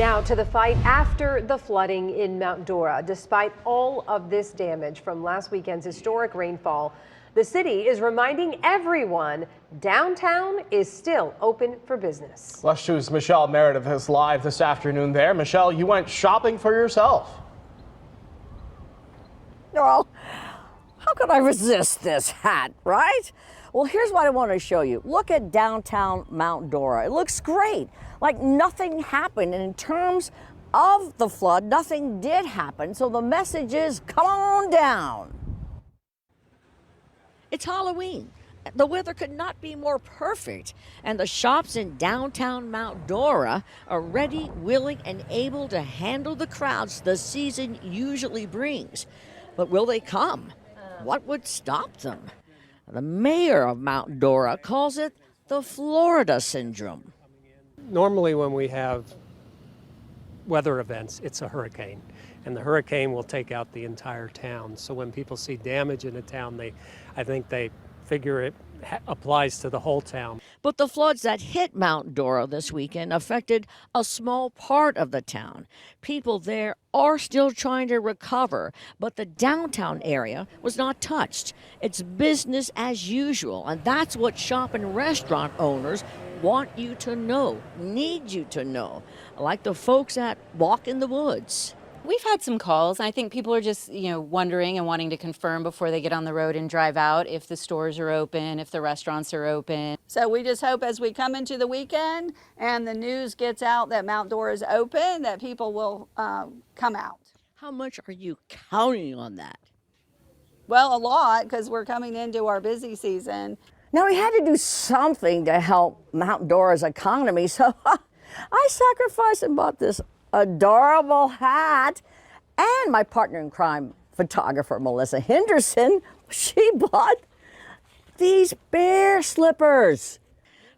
Now to the fight after the flooding in Mount Dora. Despite all of this damage from last weekend's historic rainfall, the city is reminding everyone downtown is still open for business. Lush 2's Michelle Meredith is live this afternoon there. Michelle, you went shopping for yourself. Well, how could I resist this hat, right? Well, here's what I want to show you. Look at downtown Mount Dora. It looks great, like nothing happened. And in terms of the flood, nothing did happen. So the message is, come on down. It's Halloween. The weather could not be more perfect. And the shops in downtown Mount Dora are ready, willing, and able to handle the crowds the season usually brings. But will they come? What would stop them? The mayor of Mount Dora calls it the Florida syndrome. Normally when we have weather events, it's a hurricane, and the hurricane will take out the entire town. So when people see damage in a town, I think they figure it applies to the whole town. But the floods that hit Mount Dora this weekend affected a small part of the town. People there are still trying to recover, but the downtown area was not touched. It's business as usual, and that's what shop and restaurant owners want you to know, need you to know, like the folks at Walk in the Woods. We've had some calls. I think people are just, wondering and wanting to confirm before they get on the road and drive out if the stores are open, if the restaurants are open. So we just hope as we come into the weekend and the news gets out that Mount Dora is open, that people will come out. How much are you counting on that? Well, a lot, because we're coming into our busy season. Now, we had to do something to help Mount Dora's economy, so I sacrificed and bought this adorable hat. And my partner in crime, photographer Melissa Henderson, she bought these bear slippers.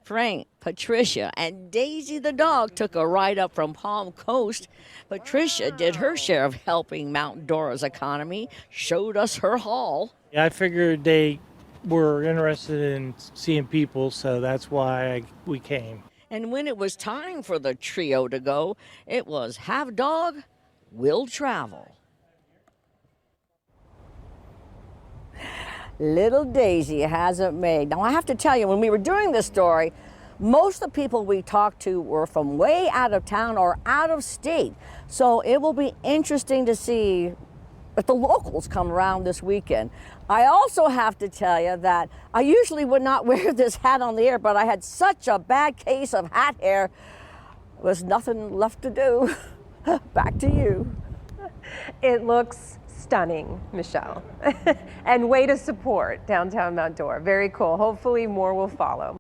Frank, Patricia, and Daisy the dog took a ride up from Palm Coast. Patricia did her share of helping Mount Dora's economy, showed us her haul. I figured they were interested in seeing people, so that's why we came. And when it was time for the trio to go, it was have dog, will travel. Little Daisy has it made. Now, I have to tell you, when we were doing this story, most of the people we talked to were from way out of town or out of state. So it will be interesting to see if the locals come around this weekend. I also have to tell you that I usually would not wear this hat on the air, but I had such a bad case of hat hair, there was nothing left to do. Back to you. It looks stunning, Michelle. And way to support downtown Mount Dora. Very cool. Hopefully more will follow.